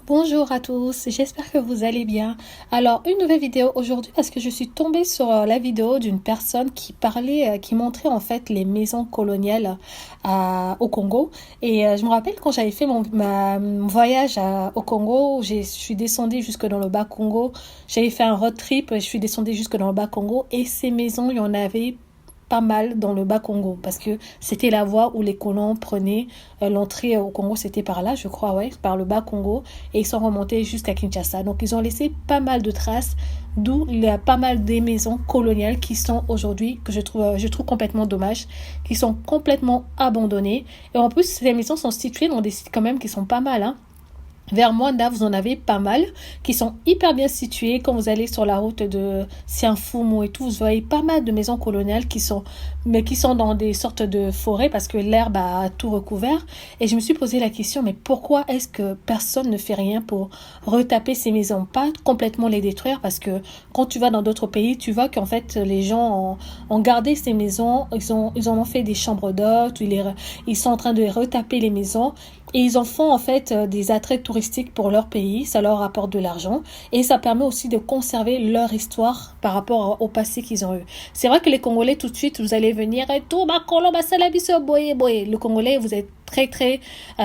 Bonjour à tous, j'espère que vous allez bien. Alors, une nouvelle vidéo aujourd'hui parce que je suis tombée sur la vidéo d'une personne qui parlait, qui montrait en fait les maisons coloniales au Congo. Et je me rappelle quand j'avais fait mon voyage au Congo, je suis descendue jusque dans le bas Congo. J'avais fait un road trip, je suis descendue jusque dans le bas Congo et ces maisons, il y en avait pas mal dans le bas Congo parce que c'était la voie où les colons prenaient l'entrée au Congo, c'était par là, je crois, ouais, par le bas Congo, et ils sont remontés jusqu'à Kinshasa. Donc ils ont laissé pas mal de traces, d'où il y a pas mal des maisons coloniales qui sont aujourd'hui, que je trouve complètement dommage, qui sont complètement abandonnées. Et en plus, ces maisons sont situées dans des sites quand même qui sont pas mal, hein. Vers Moanda, vous en avez pas mal qui sont hyper bien situés. Quand vous allez sur la route de Sianfumo et tout, vous voyez pas mal de maisons coloniales mais qui sont dans des sortes de forêts parce que l'herbe a tout recouvert. Et je me suis posé la question, mais pourquoi est-ce que personne ne fait rien pour retaper ces maisons? Pas complètement les détruire parce que quand tu vas dans d'autres pays, tu vois qu'en fait les gens ont gardé ces maisons, ils en ont fait des chambres d'hôtes, ils sont en train de retaper les maisons. Et ils en font en fait des attraits touristiques pour leur pays, ça leur apporte de l'argent et ça permet aussi de conserver leur histoire par rapport au passé qu'ils ont eu. C'est vrai que les Congolais tout de suite vous allez venir et tout le Congolais vous êtes très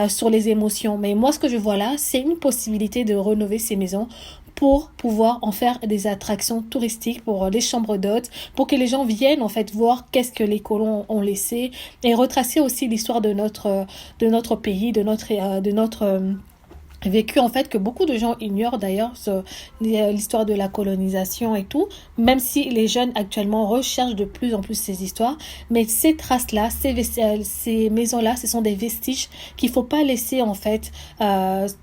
sur les émotions, mais moi ce que je vois là c'est une possibilité de rénover ces maisons pour pouvoir en faire des attractions touristiques pour les chambres d'hôtes, pour que les gens viennent en fait voir qu'est-ce que les colons ont laissé et retracer aussi l'histoire de notre pays, de notre vécu en fait que beaucoup de gens ignorent d'ailleurs l'histoire de la colonisation et tout, même si les jeunes actuellement recherchent de plus en plus ces histoires, mais ces traces-là, ces maisons-là, ce sont des vestiges qu'il faut pas laisser en fait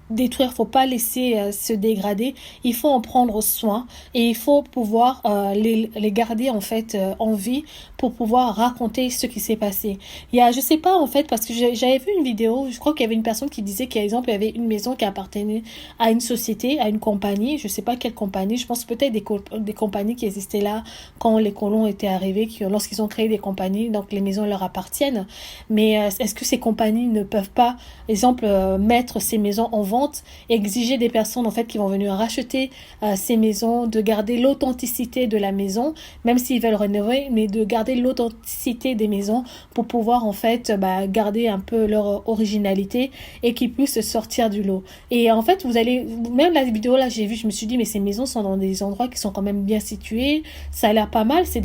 détruire, faut pas laisser se dégrader, il faut en prendre soin et il faut pouvoir les garder en fait en vie pour pouvoir raconter ce qui s'est passé. Je sais pas en fait parce que j'avais vu une vidéo, je crois qu'il y avait une personne qui disait qu'à exemple il y avait une maison qui appartenait à une société, à une compagnie, je sais pas quelle compagnie, je pense peut-être des compagnies qui existaient là quand les colons étaient arrivés, lorsqu'ils ont créé des compagnies, donc les maisons leur appartiennent. Mais est-ce que ces compagnies ne peuvent pas, exemple, mettre ces maisons en vente, exiger des personnes en fait qui vont venir racheter ces maisons, de garder l'authenticité de la maison, même s'ils veulent rénover, mais de garder l'authenticité des maisons pour pouvoir en fait garder un peu leur originalité et qu'ils puissent sortir du lot. Et en fait, même la vidéo là, j'ai vu, je me suis dit, mais ces maisons sont dans des endroits qui sont quand même bien situés, ça a l'air pas mal, c'est